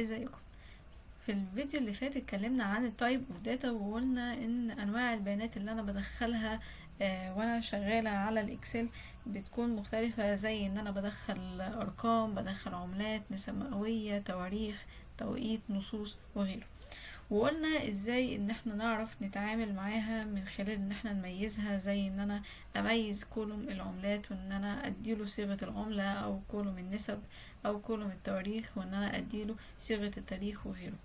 ازيكم؟ في الفيديو اللي فات اتكلمنا عن التايب اوف داتا، وقلنا ان انواع البيانات اللي انا بدخلها وانا شغالة على الاكسل بتكون مختلفة، زي ان انا بدخل ارقام، بدخل عملات، نسب مئوية، تواريخ، توقيت، نصوص وغيره. وقلنا ازاي ان احنا نعرف نتعامل معاها من خلال ان احنا نميزها، زي ان انا اميز كولوم العملات وان انا اديله صيغة العملة، او كولوم النسب، او كولوم التواريخ وان انا اديله صيغة التاريخ وغيره.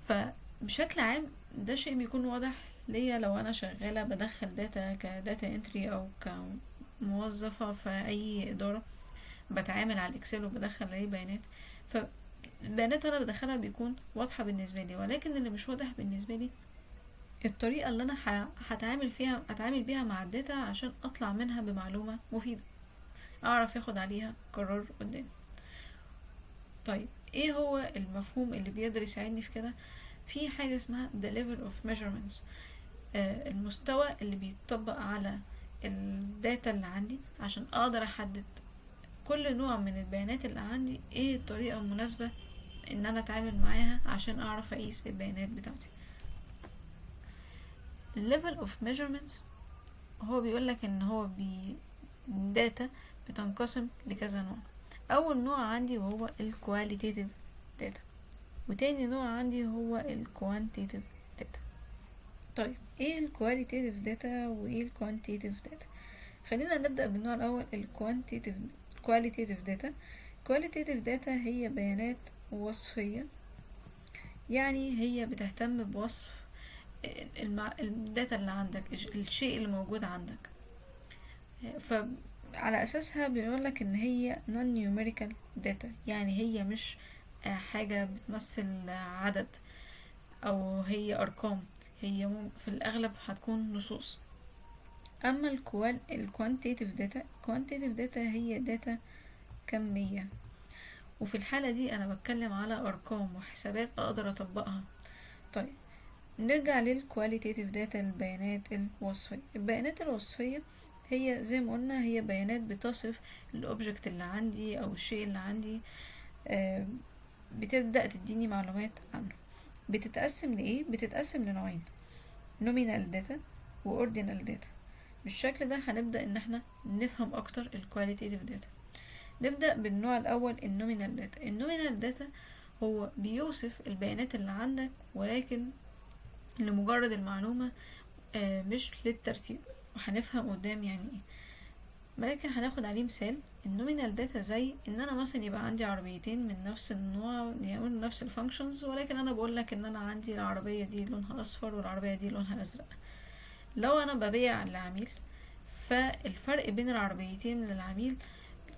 فبشكل عام ده شيء بيكون واضح ليا لو انا شغالة بدخل داتا كداتا انتري او كموظفة في اي ادارة بتعامل على الاكسل وبدخل عليه بيانات. فالبيانات انا بدخلها بيكون واضحة بالنسبة لي، ولكن اللي مش واضح بالنسبة لي الطريقة اللي انا اتعامل بيها مع الداتا عشان اطلع منها بمعلومة مفيدة اعرف اخد عليها قرار قدام. طيب ايه هو المفهوم اللي بيقدر يساعدني في كده؟ في حاجة اسمها the level of measurements، المستوى اللي بيتطبق على الداتا اللي عندي عشان اقدر احدد كل نوع من البيانات اللي عندي ايه الطريقة المناسبة ان انا اتعامل معاها عشان اعرف اقيس البيانات بتاعتي. level of measurements هو بيقولك ان هو الداتا بتنقسم لكذا نوع. اول نوع عندي وهو ال qualitative data، وتاني نوع عندي هو ال quantitative data. طيب ايه ال qualitative data وايه ال quantitative data؟ خلينا نبدأ بالنوع الأول ال qualitative data. qualitative data هي بيانات وصفية، يعني هي بتهتم بوصف الداتا اللي عندك، الشيء اللي موجود عندك. فعلى أساسها بنقولك إن هي non numerical data، يعني هي مش حاجة بتمثل عدد أو هي أرقام، هي في الأغلب هتكون نصوص. أما الكوانتيتيف داتا، quantitative data هي داتا كمية، وفي الحالة دي أنا بتكلم على أرقام وحسابات أقدر أطبقها. طيب نرجع للكواليتيتيف داتا، البيانات الوصفية. البيانات الوصفية هي زي ما قلنا هي بيانات بتصف الأوبجكت اللي عندي أو الشيء اللي عندي، بتبدأ تديني معلومات عنه. بتتقسم لإيه؟ بتتقسم لنوعين: nominal data و ordinal data. بالشكل ده هنبدأ ان احنا نفهم اكتر الكواليتيتيف داتا. نبدأ بالنوع الاول النومينال داتا. النومينال داتا هو بيوصف البيانات اللي عندك ولكن لمجرد المعلومة، مش للترتيب، وهنفهم قدام يعني ايه. ولكن هناخد عليه مثال. النومينال داتا زي ان انا مثلا يبقى عندي عربيتين من نفس النوع يعملوا نفس الفانكشنز، ولكن انا بقول لك ان انا عندي العربية دي لونها اصفر والعربية دي لونها ازرق. لو انا ببيع لعميل، فالفرق بين العربيتين من العميل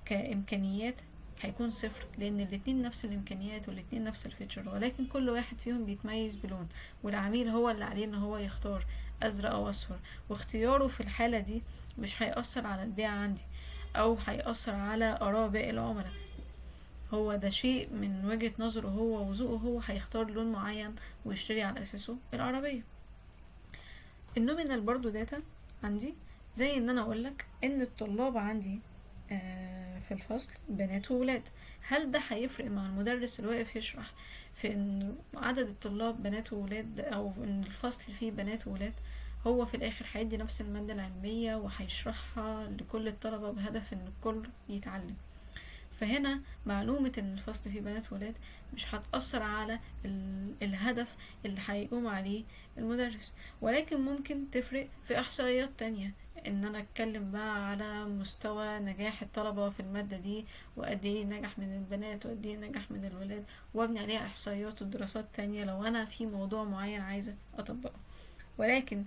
كإمكانيات هيكون صفر، لأن الاتنين نفس الإمكانيات والاتنين نفس الفيتشر، ولكن كل واحد فيهم بيتميز بلون، والعميل هو اللي عليه ان هو يختار أزرق أو أصفر. واختياره في الحالة دي مش هيأثر على البيع عندي أو هيأثر على آراء باقي العملاء. هو ده شيء من وجهة نظره هو وذوقه، هو هيختار لون معين ويشتري على أساسه العربية. النومينال برضو داتا عندي زي ان انا اقولك ان الطلاب عندي في الفصل بنات وولاد. هل ده هيفرق مع المدرس اللي واقف يشرح في ان عدد الطلاب بنات وولاد او ان الفصل فيه بنات وولاد؟ هو في الاخر هيدي نفس المادة العلمية وهيشرحها لكل الطلبة بهدف ان الكل يتعلم. فهنا معلومة ان الفصل فيه بنات وولاد مش هتأثر على الهدف اللي هيقوم عليه المدرس، ولكن ممكن تفرق في احصائيات تانية، ان انا اتكلم بقى على مستوى نجاح الطلبة في المادة دي، وقد ايه نجح من البنات وقد ايه نجح من الولاد، وابني عليها احصائيات ودراسات تانية لو انا في موضوع معين عايزة اطبقه. ولكن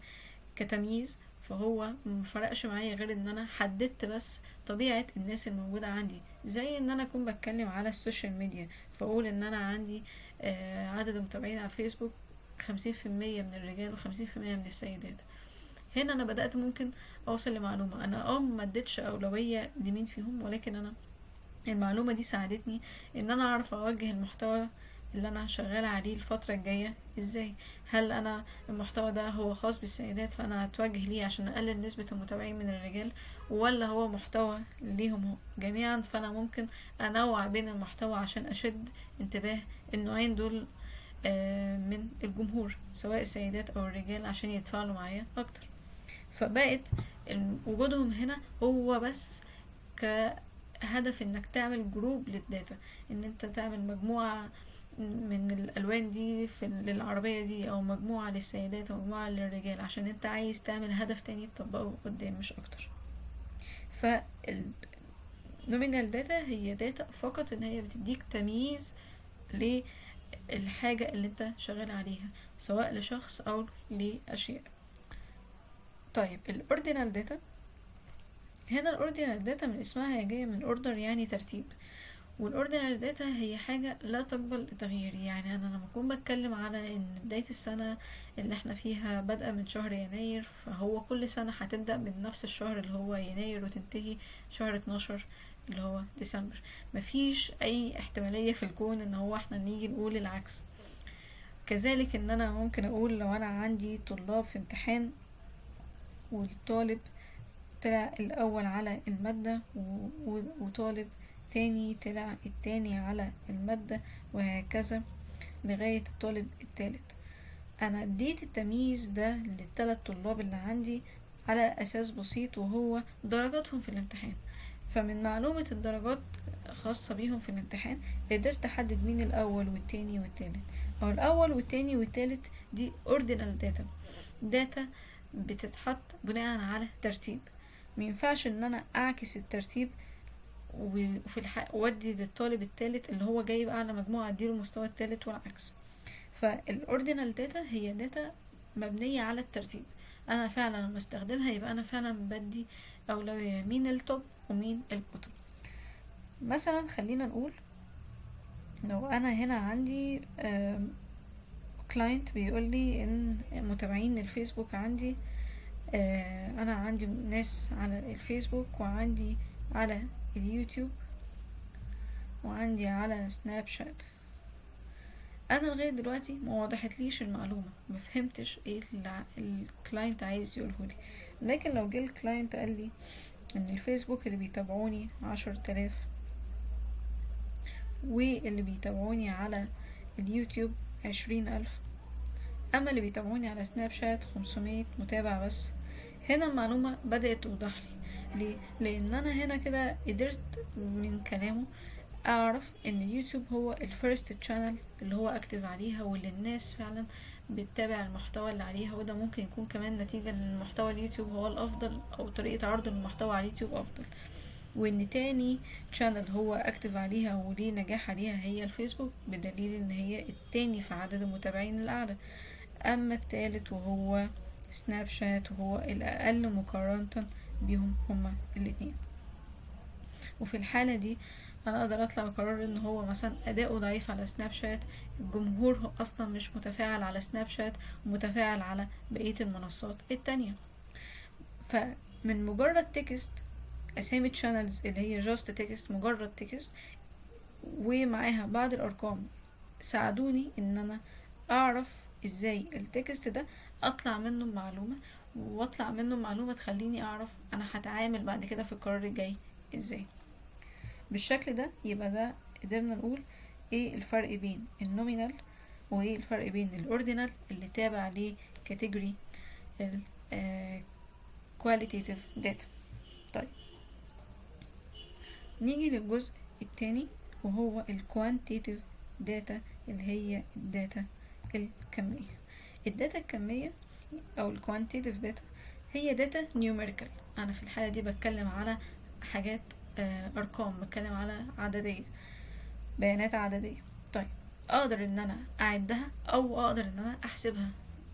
كتمييز فهو مفرقش معايا غير ان انا حددت بس طبيعة الناس الموجودة عندي، زي ان انا اكون بتكلم على السوشيال ميديا فاقول ان انا عندي عدد المتابعين على الفيسبوك 50% من الرجال و50% من السيدات. هنا انا بدأت ممكن اوصل لمعلومة انا ما اديتش اولوية لمين فيهم، ولكن انا المعلومة دي ساعدتني ان انا اعرف اوجه المحتوى اللي انا شغالة عليه الفترة الجاية ازاي. هل انا المحتوى ده هو خاص بالسيدات فانا هتوجه ليه عشان اقلل نسبة المتابعين من الرجال، ولا هو محتوى ليهم جميعا فانا ممكن انوع بين المحتوى عشان اشد انتباه النوعين دول من الجمهور سواء السيدات او الرجال عشان يتفاعلوا معايا اكتر. فبقت وجودهم هنا هو بس كهدف انك تعمل جروب للداتا، ان انت تعمل مجموعة من الالوان دي للعربية دي، او مجموعة للسيدات او مجموعة للرجال، عشان انت عايز تعمل هدف تاني تطبقه قدام مش اكتر. فالنومينال داتا هي داتا فقط ان هي بتديك تمييز للحاجة اللي انت شغال عليها سواء لشخص او لاشياء. طيب الاوردينال داتا، هنا الاوردينال داتا من اسمها هي جاية من اوردر يعني ترتيب، والاوردينال داتا هي حاجة لا تقبل التغيير. يعني انا لما اكون بتكلم على ان بداية السنة اللي احنا فيها بادئة من شهر يناير، فهو كل سنة هتبدأ من نفس الشهر اللي هو يناير وتنتهي شهر 12 اللي هو ديسمبر. مفيش اي احتمالية في الكون ان هو احنا نيجي نقول العكس. كذلك ان انا ممكن اقول لو انا عندي طلاب في امتحان والطالب طلع الأول على المادة وطالب تاني طلع التاني على المادة، وهكذا لغاية الطالب التالت. أنا اديت التمييز ده للثلاث طلاب اللي عندي على أساس بسيط وهو درجاتهم في الامتحان. فمن معلومة الدرجات خاصة بيهم في الامتحان قدرت أحدد مين الأول والتاني والتالت، أو الأول والتاني والتالت دي ordinal data بتتحط بناء على ترتيب. مينفعش ان انا اعكس الترتيب وفي الحق ودي للطالب التالت اللي هو جايب اعلى مجموعة اديله المستوى التالت والعكس. فالاوردينال داتا هي داتا مبنية على الترتيب. انا فعلا لما استخدمها يبقى انا فعلا بدي اولوية مين التوب ومين البوتوم. مثلا خلينا نقول لو انا هنا عندي كلاينت بيقول لي ان متابعين الفيسبوك عندي، انا عندي ناس على الفيسبوك وعندي على اليوتيوب وعندي على سناب شات. انا لغايه دلوقتي ما وضحتليش المعلومه، ما فهمتش ايه الكلاينت عايز يقولهولي. لكن لو جه الكلاينت قال لي ان الفيسبوك اللي بيتابعوني 10,000 واللي بيتابعوني على اليوتيوب 20,000، اما اللي بيتابعوني على سناب شات 500 متابع بس، هنا المعلومة بدأت توضح لي. ليه؟ لان انا هنا كده قدرت من كلامه اعرف ان اليوتيوب هو الفيرست تشانل اللي هو اكتف عليها واللي الناس فعلا بتتابع المحتوى اللي عليها، وده ممكن يكون كمان نتيجة لان محتوى اليوتيوب هو الافضل او طريقة عرض المحتوى على اليوتيوب افضل. وان تاني تشانل هو اكتف عليها وليه نجاح عليها هي الفيسبوك، بدليل ان هي التاني في عدد المتابعين الاعلى. اما التالت وهو سناب شات وهو الاقل مقارنة بيهم هما الاتنين. وفي الحالة دي انا اقدر اطلع بقرار ان هو مثلا اداؤه ضعيف على سناب شات، الجمهور هو اصلا مش متفاعل على سناب شات ومتفاعل على بقية المنصات التانية. فمن مجرد تكست اسامي تشانلز اللي هي جاست تكست، مجرد تكست ومعاها بعض الارقام ساعدوني ان انا اعرف ازاي التكست ده اطلع منه معلومة، واطلع منه معلومة تخليني اعرف انا هتعامل بعد كده في القرار الجاي ازاي. بالشكل ده يبقى ده قدرنا نقول ايه الفرق بين النومينال وايه الفرق بين الاوردينال اللي تابع لكاتيجوري qualitative data. طيب نيجي للجزء التاني وهو الكوانتيتيف داتا اللي هي الداتا الكمية. الداتا الكمية او الكوانتيتيف داتا هي داتا نيوميريكال. انا في الحالة دي بتكلم على حاجات ارقام، بتكلم على عددية، بيانات عددية. طيب اقدر ان انا اعدها او اقدر ان انا احسبها.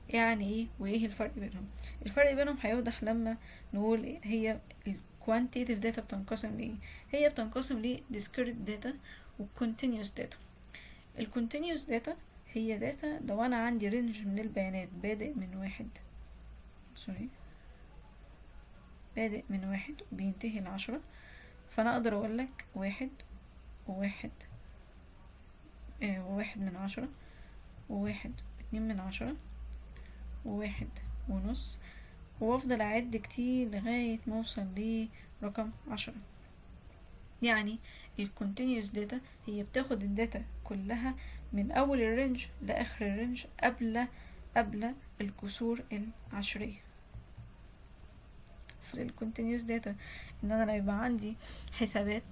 يعني ايه وايه الفرق بينهم؟ الفرق بينهم هيوضح لما نقول هي الكوانتيتيف داتا بتنقسم لايه. هي بتنقسم ل discrete data و continuous data. الكونتينيوس داتا هي داتا لو انا عندي رينج من البيانات بادئ من واحد وبينتهي ل10، فانا اقدر اقول لك 1 و1 و1/10 و1/2 و1.5 وافضل اعد كتير لغاية ما اوصل لرقم 10. يعني ال continuous data هي بتاخد الداتا كلها من اول الرينج لاخر الرينج قبل الكسور العشرية. في ال continuous data ان انا لو يبقى عندي حسابات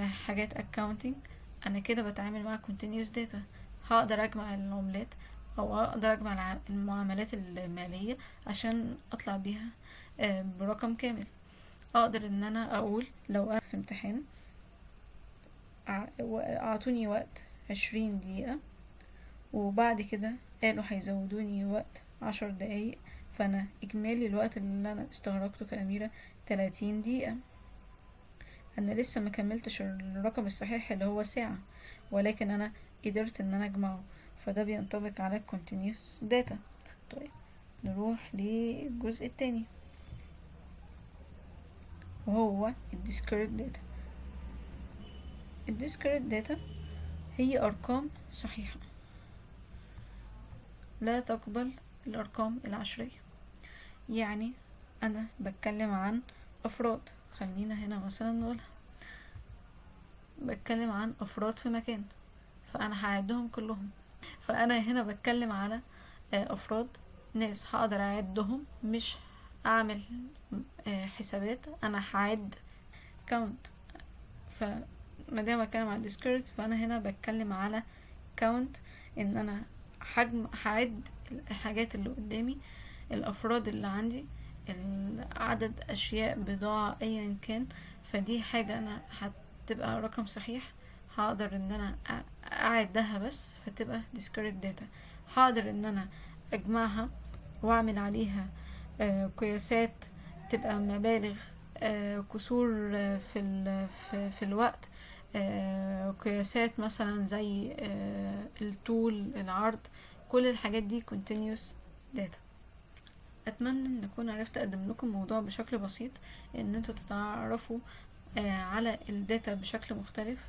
حاجات accounting، انا كده بتعامل مع continuous data. هقدر اجمع العملات او اقدر اجمع المعاملات المالية عشان اطلع بيها برقم كامل. اقدر ان انا اقول لو انا في امتحان اعطوني وقت 20 دقيقة وبعد كده قالوا هيزودوني وقت 10 دقايق، فانا اجمالي الوقت اللي انا استغرقته كأميرة 30 دقيقة. انا لسه ما كملتش الرقم الصحيح اللي هو ساعة، ولكن انا قدرت ان انا اجمعه، فده بينطبق على continuous data. طيب نروح للجزء التاني وهو discrete data. discrete data هي ارقام صحيحة لا تقبل الارقام العشرية. يعني انا بتكلم عن افراد، خلينا هنا مثلا نقولها بتكلم عن افراد في مكان، فانا هعدهم كلهم. فانا هنا بتكلم على افراد ناس هقدر اعدهم، مش اعمل حسابات، انا هعد count. فمادام بتكلم على discrete فانا هنا بتكلم على count، ان انا هعد الحاجات اللي قدامي، الافراد اللي عندي، عدد اشياء بضاعة ايا كان. فدي حاجة انا هتبقى رقم صحيح، هقدر ان انا اعدها بس، فتبقى discrete data. هقدر ان انا اجمعها واعمل عليها قياسات، تبقى مبالغ، كسور في الوقت، قياسات مثلا زي الطول، العرض، كل الحاجات دي continuous data. اتمنى ان اكون عرفت اقدم لكم موضوع بشكل بسيط، ان انتوا تتعرفوا على الداتا بشكل مختلف،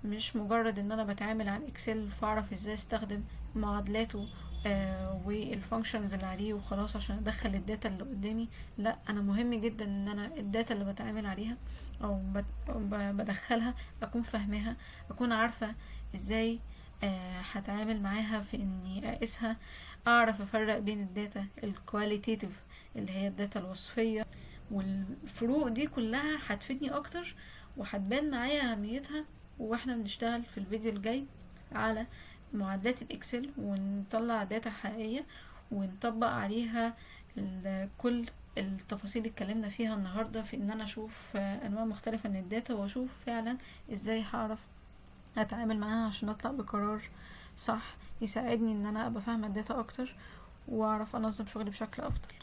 مش مجرد ان انا بتعامل على الاكسل فاعرف ازاي استخدم معادلاته والفانكشنز اللي عليه وخلاص عشان ادخل الداتا اللي قدامي. لا، انا مهم جدا ان انا الداتا اللي بتعامل عليها او بدخلها اكون فاهمها، اكون عارفة ازاي هتعامل معاها في اني اقيسها، اعرف افرق بين الداتا الكواليتيتيف اللي هي الداتا الوصفية. والفروق دي كلها هتفيدني اكتر وهتبان معايا اهميتها واحنا بنشتغل في الفيديو الجاي على معادلات الاكسل ونطلع داتا حقيقية ونطبق عليها كل التفاصيل اللي اتكلمنا فيها النهاردة، في ان انا اشوف انواع مختلفة من الداتا واشوف فعلا ازاي هعرف اتعامل معاها عشان اطلع بقرار صح يساعدني ان انا ابقى فاهمة الداتا اكتر واعرف انظم شغلي بشكل افضل.